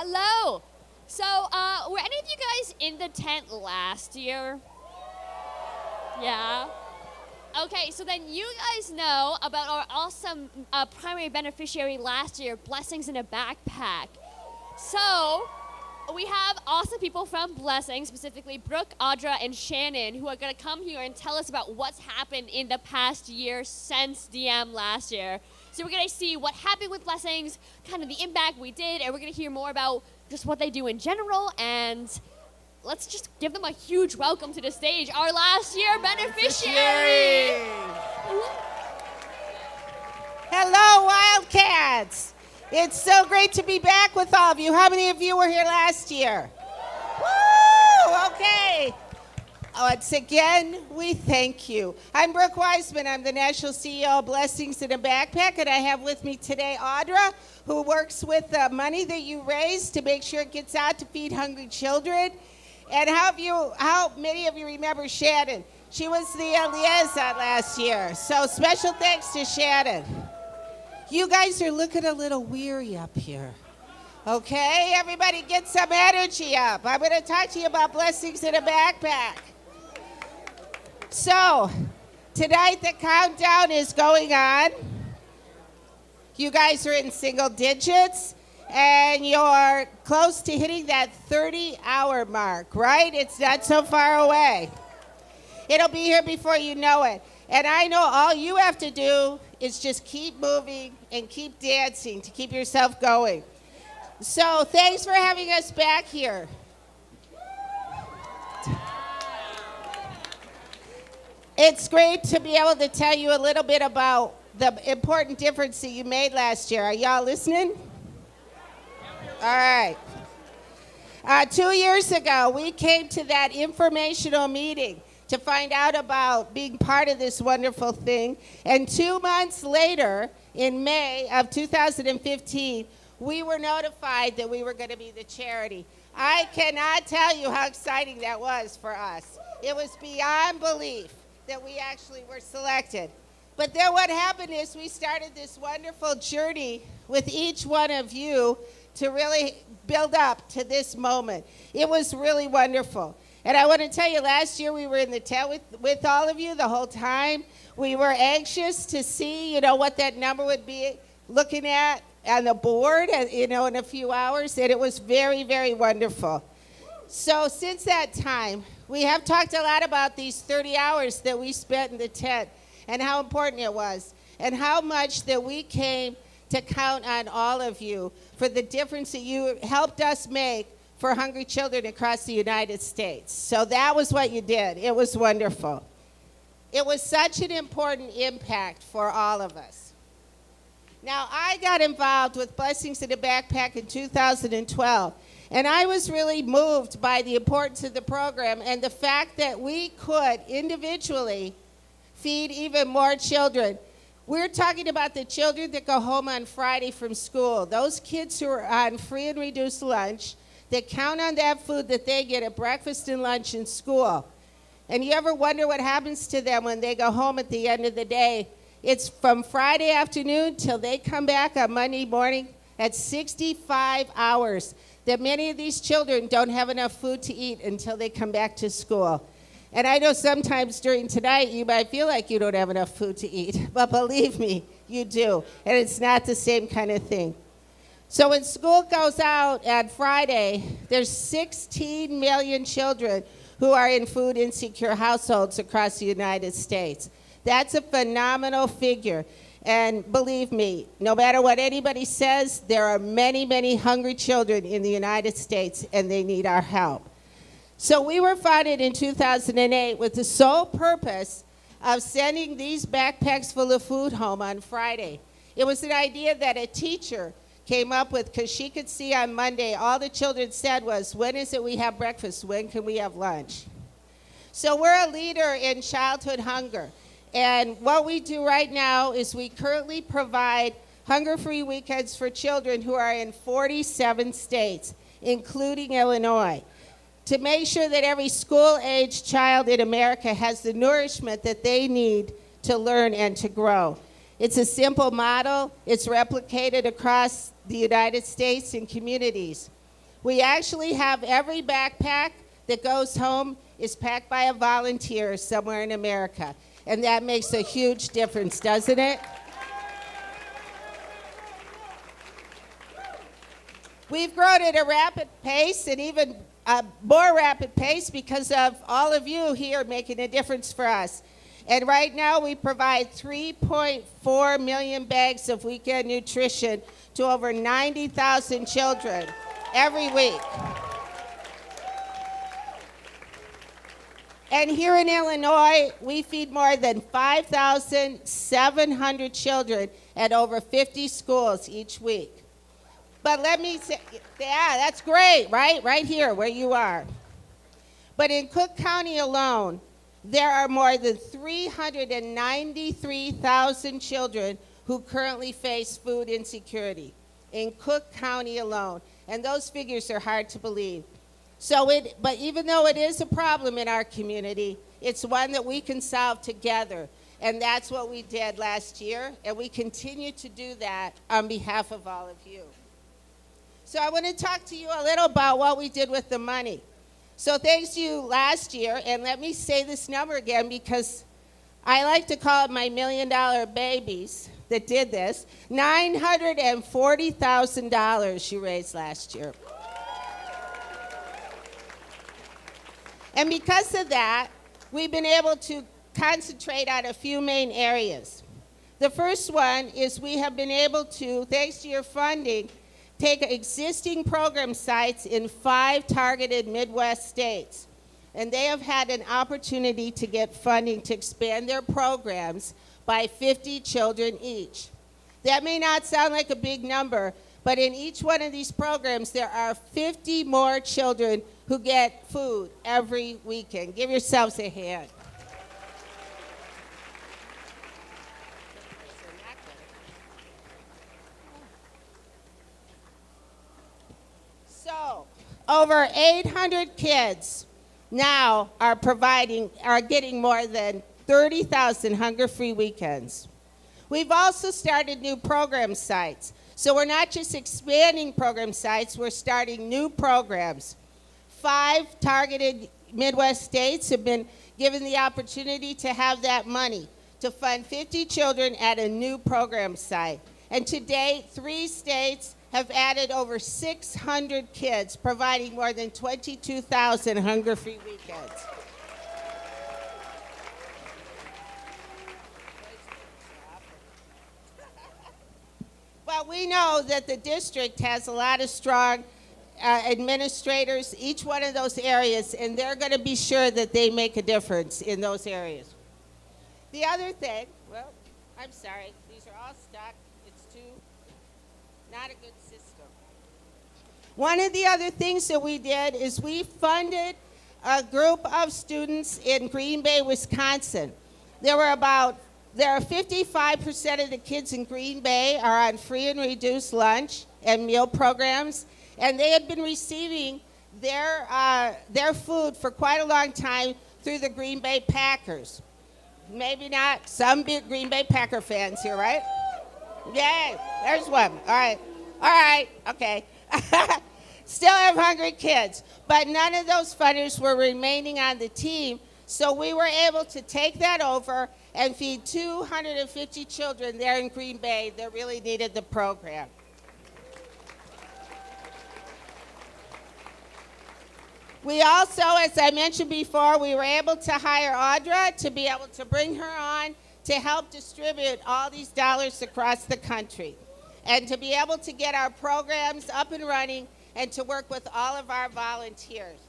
Hello. So, were any of you guys in the tent last year? Yeah. Okay, so then you guys know about our awesome primary beneficiary last year, Blessings in a Backpack. So, we have awesome people from Blessing, specifically Brooke, Audra, and Shannon, who are going to come here and tell us about what's happened in the past year since DM last year. So we're going to see what happened with Blessings, kind of the impact we did, and we're going to hear more about just what they do in general, and let's just give them a huge welcome to the stage, our last year beneficiary. Hello, Wildcats. It's so great to be back with all of you. How many of you were here last year? Woo! Okay. Once again, we thank you. I'm Brooke Wiseman. I'm the National CEO of Blessings in a Backpack, and I have with me today Audra, who works with the money that you raise to make sure it gets out to feed hungry children. And how many of you remember Shannon? She was the liaison last year, so special thanks to Shannon. You guys are looking a little weary up here. Okay, everybody get some energy up. I'm going to talk to you about Blessings in a Backpack. So, tonight the countdown is going on. You guys are in single digits, and you're close to hitting that 30-hour mark, right? It's not so far away. It'll be here before you know it. And I know all you have to do is just keep moving and keep dancing to keep yourself going. So, thanks for having us back here. It's great to be able to tell you a little bit about the important difference that you made last year. Are y'all listening? All right. 2 years ago, we came to that informational meeting to find out about being part of this wonderful thing. And 2 months later, in May of 2015, we were notified that we were going to be the charity. I cannot tell you how exciting that was for us. It was beyond belief that we actually were selected. But then what happened is we started this wonderful journey with each one of you to really build up to this moment. It was really wonderful. And I want to tell you, last year we were in the tent with all of you the whole time. We were anxious to see, what that number would be looking at on the board, in a few hours. And it was very, very wonderful. So since that time, we have talked a lot about these 30 hours that we spent in the tent and how important it was and how much that we came to count on all of you for the difference that you helped us make for hungry children across the United States. So that was what you did. It was wonderful. It was such an important impact for all of us. Now, I got involved with Blessings in a Backpack in 2012. And I was really moved by the importance of the program and the fact that we could individually feed even more children. We're talking about the children that go home on Friday from school, those kids who are on free and reduced lunch, that count on that food that they get at breakfast and lunch in school. And you ever wonder what happens to them when they go home at the end of the day? It's from Friday afternoon till they come back on Monday morning at 65 hours. That many of these children don't have enough food to eat until they come back to school. And I know sometimes during tonight you might feel like you don't have enough food to eat, but believe me, you do. And it's not the same kind of thing. So when school goes out on Friday, there's 16 million children who are in food insecure households across the United States. That's a phenomenal figure. And believe me, no matter what anybody says, there are many, many hungry children in the United States, and they need our help. So we were founded in 2008 with the sole purpose of sending these backpacks full of food home on Friday. It was an idea that a teacher came up with because she could see on Monday all the children said was, when is it we have breakfast? When can we have lunch? So we're a leader in childhood hunger. And what we do right now is we currently provide hunger-free weekends for children who are in 47 states, including Illinois, to make sure that every school-aged child in America has the nourishment that they need to learn and to grow. It's a simple model. It's replicated across the United States and communities. We actually have every backpack that goes home is packed by a volunteer somewhere in America. And that makes a huge difference, doesn't it? We've grown at a rapid pace, and even a more rapid pace because of all of you here making a difference for us. And right now we provide 3.4 million bags of weekend nutrition to over 90,000 children every week. And here in Illinois, we feed more than 5,700 children at over 50 schools each week. But let me say, yeah, that's great, right? Right here where you are. But in Cook County alone, there are more than 393,000 children who currently face food insecurity in Cook County alone. And those figures are hard to believe. But even though it is a problem in our community, it's one that we can solve together. And that's what we did last year, and we continue to do that on behalf of all of you. So I want to talk to you a little about what we did with the money. So thanks to you last year, and let me say this number again because I like to call it my $1 million babies that did this. $940,000 you raised last year. And because of that, we've been able to concentrate on a few main areas. The first one is we have been able to, thanks to your funding, take existing program sites in 5 targeted Midwest states. And they have had an opportunity to get funding to expand their programs by 50 children each. That may not sound like a big number, but in each one of these programs, there are 50 more children who get food every weekend. Give yourselves a hand. So, over 800 kids now are getting more than 30,000 hunger-free weekends. We've also started new program sites. So we're not just expanding program sites, we're starting new programs. 5 targeted Midwest states have been given the opportunity to have that money to fund 50 children at a new program site. And to date, 3 states have added over 600 kids, providing more than 22,000 hunger-free weekends. But we know that the district has a lot of strong administrators, each one of those areas, and they're going to be sure that they make a difference in those areas. The other thing, well, I'm sorry, these are all stuck. It's not a good system. One of the other things that we did is we funded a group of students in Green Bay, Wisconsin. There are 55% of the kids in Green Bay are on free and reduced lunch and meal programs, and they had been receiving their food for quite a long time through the Green Bay Packers. Maybe not some big Green Bay Packer fans here, right? Yay, there's one. All right, okay. Still have hungry kids, but none of those funders were remaining on the team, so we were able to take that over and feed 250 children there in Green Bay that really needed the program. We also, as I mentioned before, we were able to hire Audra to be able to bring her on to help distribute all these dollars across the country and to be able to get our programs up and running and to work with all of our volunteers.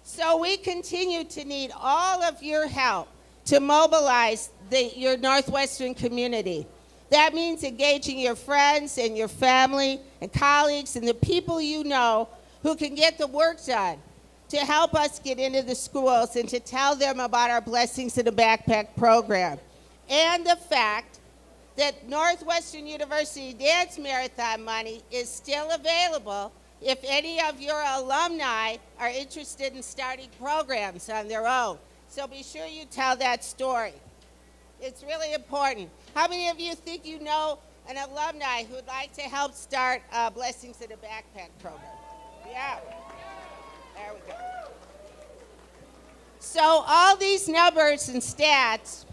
So we continue to need all of your help to mobilize your Northwestern community. That means engaging your friends and your family and colleagues and the people you know who can get the work done to help us get into the schools and to tell them about our Blessings in a Backpack program. And the fact that Northwestern University Dance Marathon money is still available if any of your alumni are interested in starting programs on their own. So be sure you tell that story. It's really important. How many of you think you know an alumni who'd like to help start Blessings in a Backpack program? Yeah. There we go. So all these numbers and stats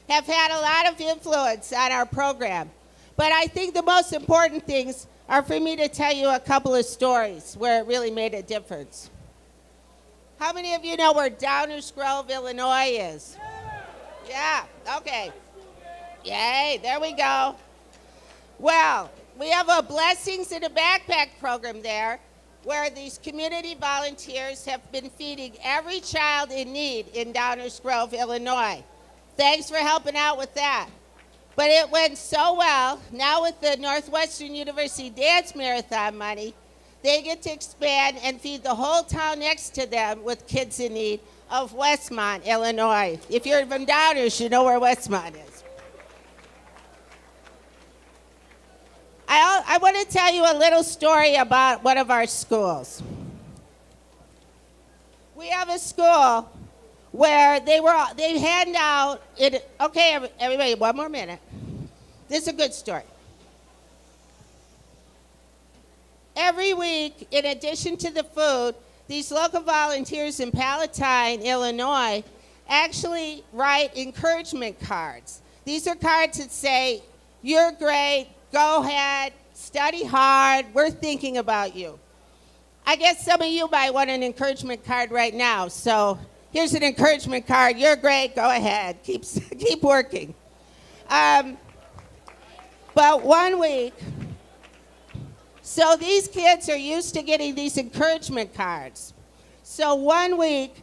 have had a lot of influence on our program. But I think the most important things are for me to tell you a couple of stories where it really made a difference. How many of you know where Downers Grove, Illinois is? Yeah, okay. Yay, there we go. Well, we have a Blessings in a Backpack program there where these community volunteers have been feeding every child in need in Downers Grove, Illinois. Thanks for helping out with that. But it went so well, now with the Northwestern University Dance Marathon money, they get to expand and feed the whole town next to them with kids in need of Westmont, Illinois. If you're from Downers, you know where Westmont is. I want to tell you a little story about one of our schools. We have a school where they hand out, okay, everybody, one more minute. This is a good story. Every week, in addition to the food, these local volunteers in Palatine, Illinois, actually write encouragement cards. These are cards that say, "You're great, go ahead, study hard, we're thinking about you." I guess some of you might want an encouragement card right now, so here's an encouragement card. You're great, go ahead, keep working. But one week, so these kids are used to getting these encouragement cards. So one week,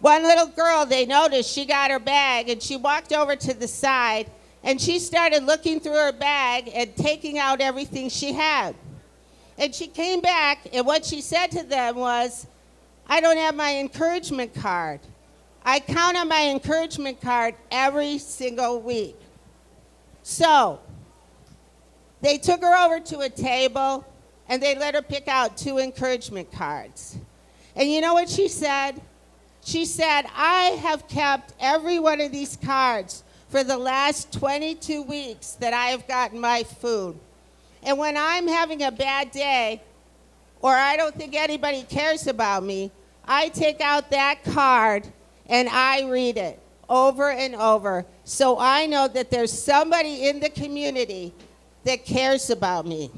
one little girl, they noticed she got her bag and she walked over to the side and she started looking through her bag and taking out everything she had. And she came back and what she said to them was, "I don't have my encouragement card. I count on my encouragement card every single week." So they took her over to a table and they let her pick out 2 encouragement cards. And you know what she said? She said, "I have kept every one of these cards for the last 22 weeks that I have gotten my food. And when I'm having a bad day, or I don't think anybody cares about me, I take out that card and I read it over and over. So I know that there's somebody in the community that cares about me."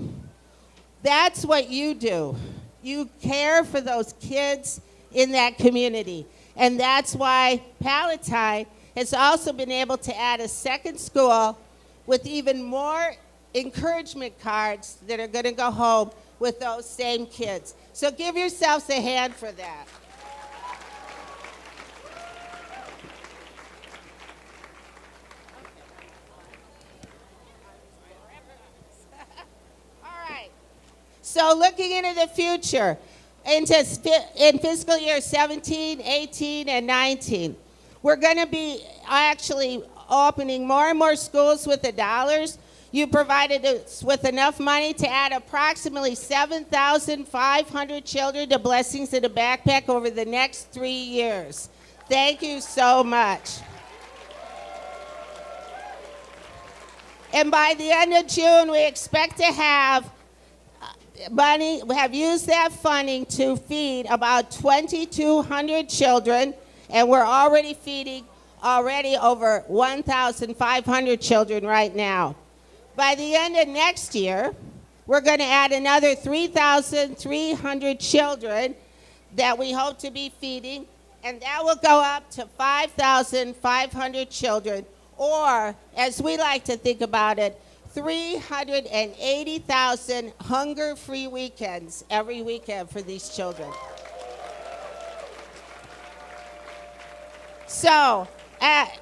That's what you do. You care for those kids in that community. And that's why Palatine has also been able to add a second school with even more encouragement cards that are going to go home with those same kids. So give yourselves a hand for that. All right. So looking into the future, in fiscal year 17, 18, and 19, we're going to be actually opening more and more schools with the dollars. You provided us with enough money to add approximately 7,500 children to Blessings in a Backpack over the next 3 years. Thank you so much. And by the end of June, we expect to have money, we have used that funding to feed about 2,200 children, and we're already feeding over 1,500 children right now. By the end of next year, we're going to add another 3,300 children that we hope to be feeding, and that will go up to 5,500 children, or, as we like to think about it, 380,000 hunger-free weekends every weekend for these children. So,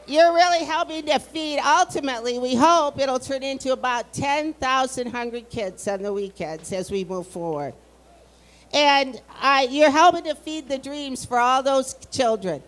you're really helping to feed. Ultimately, we hope it'll turn into about 10,000 hungry kids on the weekends as we move forward. And you're helping to feed the dreams for all those children.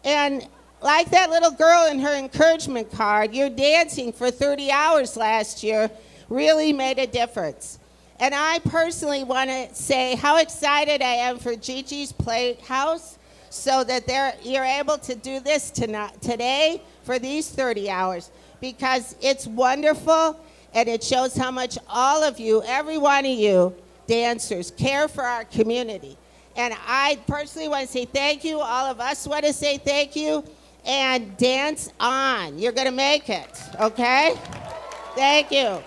And like that little girl in her encouragement card, your dancing for 30 hours last year really made a difference. And I personally want to say how excited I am for Gigi's Playhouse, so that you're able to do this today for these 30 hours, because it's wonderful And it shows how much all of you, every one of you dancers, care for our community. And I personally want to say thank you. All of us want to say thank you. And dance on. You're going to make it, okay? Thank you.